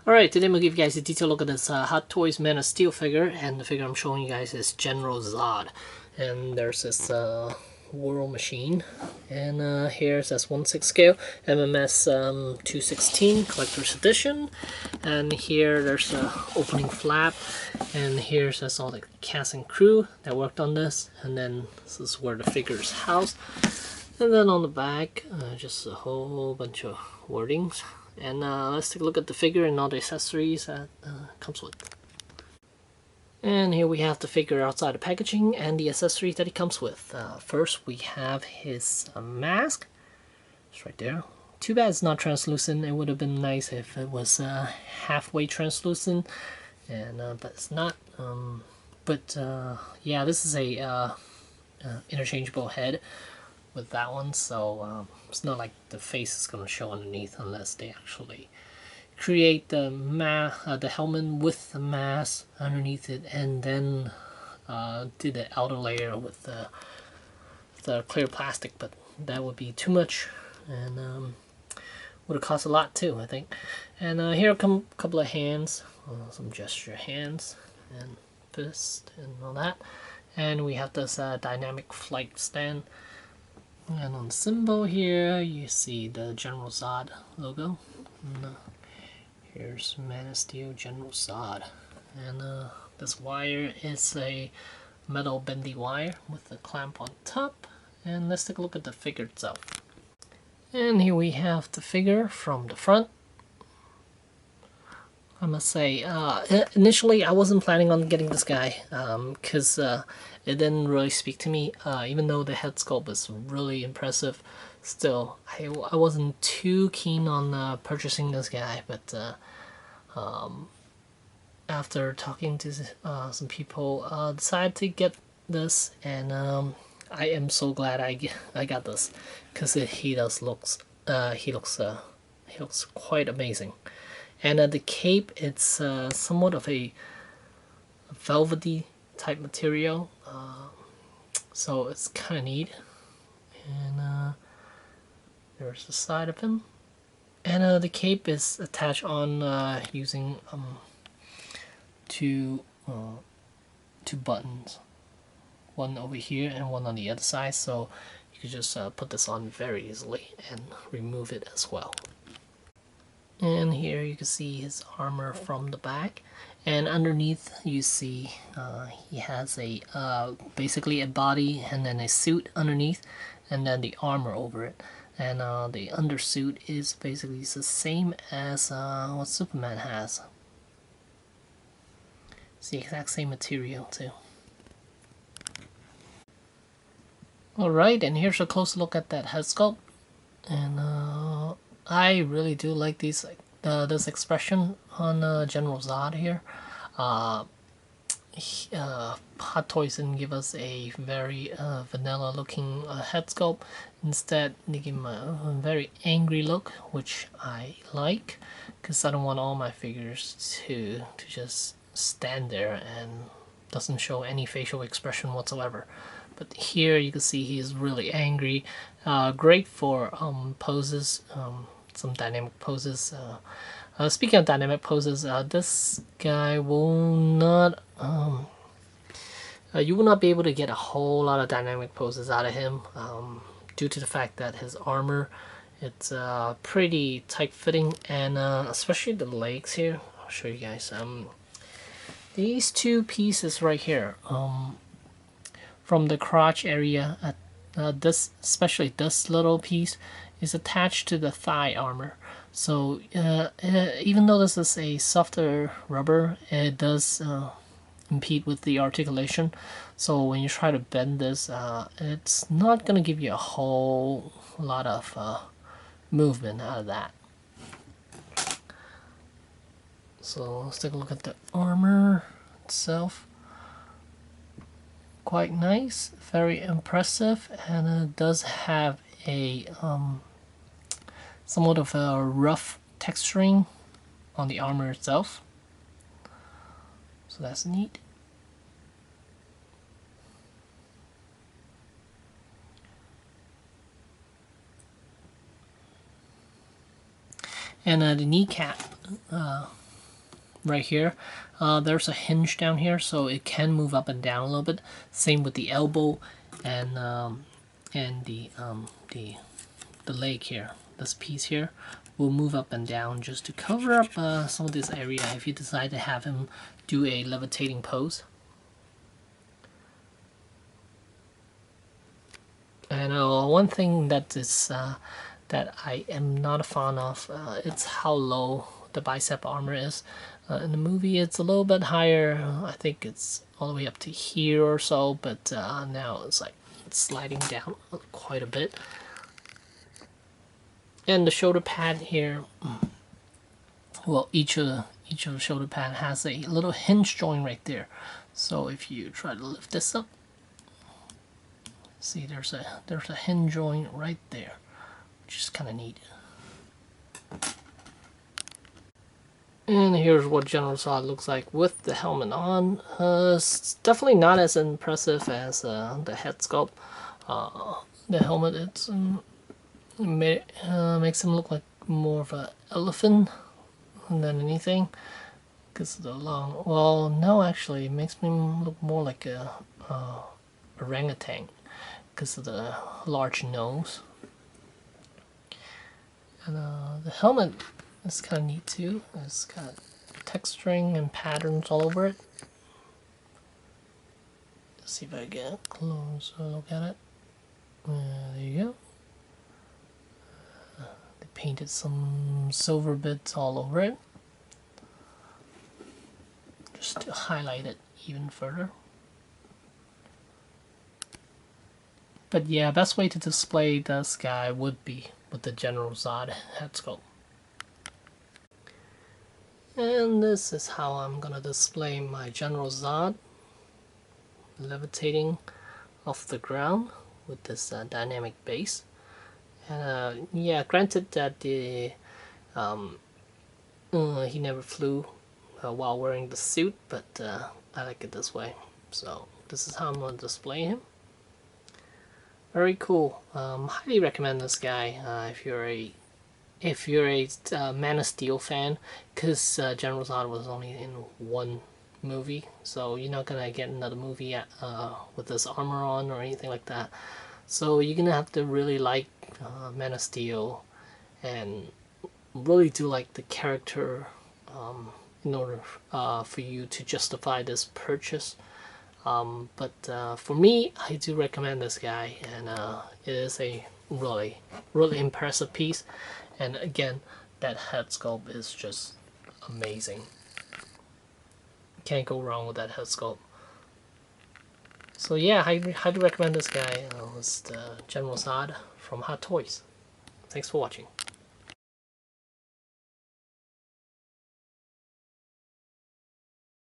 Alright, today I'm going to give you guys a detailed look at this Hot Toys Man of Steel figure, and the figure I'm showing you guys is General Zod. And there's this World Machine, and here's this 1/6 scale, MMS 216 Collector's Edition, and here there's a opening flap, and here's this all the cast and crew that worked on this, and then this is where the figure is housed. And then on the back, just a whole bunch of wordings. And let's take a look at the figure and all the accessories that comes with. And here we have the figure outside the packaging and the accessories that it comes with. First we have his mask. It's right there. Too bad it's not translucent. It would have been nice if it was halfway translucent, and but it's not. Yeah, this is a interchangeable head with that one, so it's not like the face is going to show underneath unless they actually create the helmet with the mask underneath it, and then do the outer layer with the clear plastic, but that would be too much, and would have cost a lot too, I think. And here come a couple of hands, some gesture hands and fist and all that, and we have this dynamic flight stand. And on the symbol here, you see the General Zod logo. And, here's Man of Steel General Zod. And this wire is a metal bendy wire with a clamp on top. And let's take a look at the figure itself. And here we have the figure from the front. I must say, initially I wasn't planning on getting this guy because it didn't really speak to me. Even though the head sculpt is really impressive, still I wasn't too keen on purchasing this guy. But after talking to some people, decided to get this, and I am so glad I got this because he looks quite amazing. And the cape, it's somewhat of a velvety type material, so it's kind of neat. And there's the side of him. And the cape is attached on using two buttons, one over here and one on the other side, so you can just put this on very easily and remove it as well. And here you can see his armor from the back, and underneath you see he has a basically a body and then a suit underneath, and then the armor over it. And the undersuit is basically the same as what Superman has. It's the exact same material too. Alright, and here's a close look at that head sculpt. And I really do like this expression on General Zod here. Hot Toys didn't give us a very vanilla looking head sculpt. Instead, they give him a very angry look, which I like, because I don't want all my figures to just stand there and doesn't show any facial expression whatsoever. But here you can see he's really angry. Great for poses, some dynamic poses. Speaking of dynamic poses, this guy will not, you will not be able to get a whole lot of dynamic poses out of him due to the fact that his armor, it's pretty tight fitting, and especially the legs here. I'll show you guys. These two pieces right here, from the crotch area, especially this little piece, is attached to the thigh armor. So even though this is a softer rubber, it does impede with the articulation. So when you try to bend this, it's not going to give you a whole lot of movement out of that. So let's take a look at the armor itself. Quite nice, very impressive, and it does have a somewhat of a rough texturing on the armor itself, so that's neat. And the kneecap right here. There's a hinge down here, so it can move up and down a little bit. Same with the elbow and the leg here. This piece here will move up and down just to cover up some of this area if you decide to have him do a levitating pose. And one thing that is that I am not a fan of, it's how low the bicep armor is. In the movie it's a little bit higher. I think it's all the way up to here or so, but now it's like it's sliding down quite a bit. And the shoulder pad here, well, each of the shoulder pad has a little hinge joint right there. So if you try to lift this up, see there's a hinge joint right there, which is kind of neat. And here's what General Zod looks like with the helmet on. It's definitely not as impressive as the head sculpt. The helmet, makes him look like more of an elephant than anything, because of the long. Well, no, actually, it makes me look more like a orangutan, because of the large nose. And the helmet is kind of neat too. It's got texturing and patterns all over it. Let's see if I get a closer look at it. There you go. They painted some silver bits all over it, just to highlight it even further. But yeah, best way to display this guy would be with the General Zod head sculpt. And this is how I'm gonna display my General Zod levitating off the ground with this dynamic base. And yeah, granted that the he never flew while wearing the suit, but I like it this way. So this is how I'm gonna display him. Very cool. Highly recommend this guy if you're a Man of Steel fan, because General Zod was only in one movie, so you're not gonna get another movie with this armor on or anything like that. So you're gonna have to really like Man of Steel and really do like the character in order for you to justify this purchase. But for me, I do recommend this guy, and it is a really impressive piece. And again, that head sculpt is just amazing. Can't go wrong with that head sculpt. So yeah, I highly recommend this guy. It's the General Zod from Hot Toys. Thanks for watching.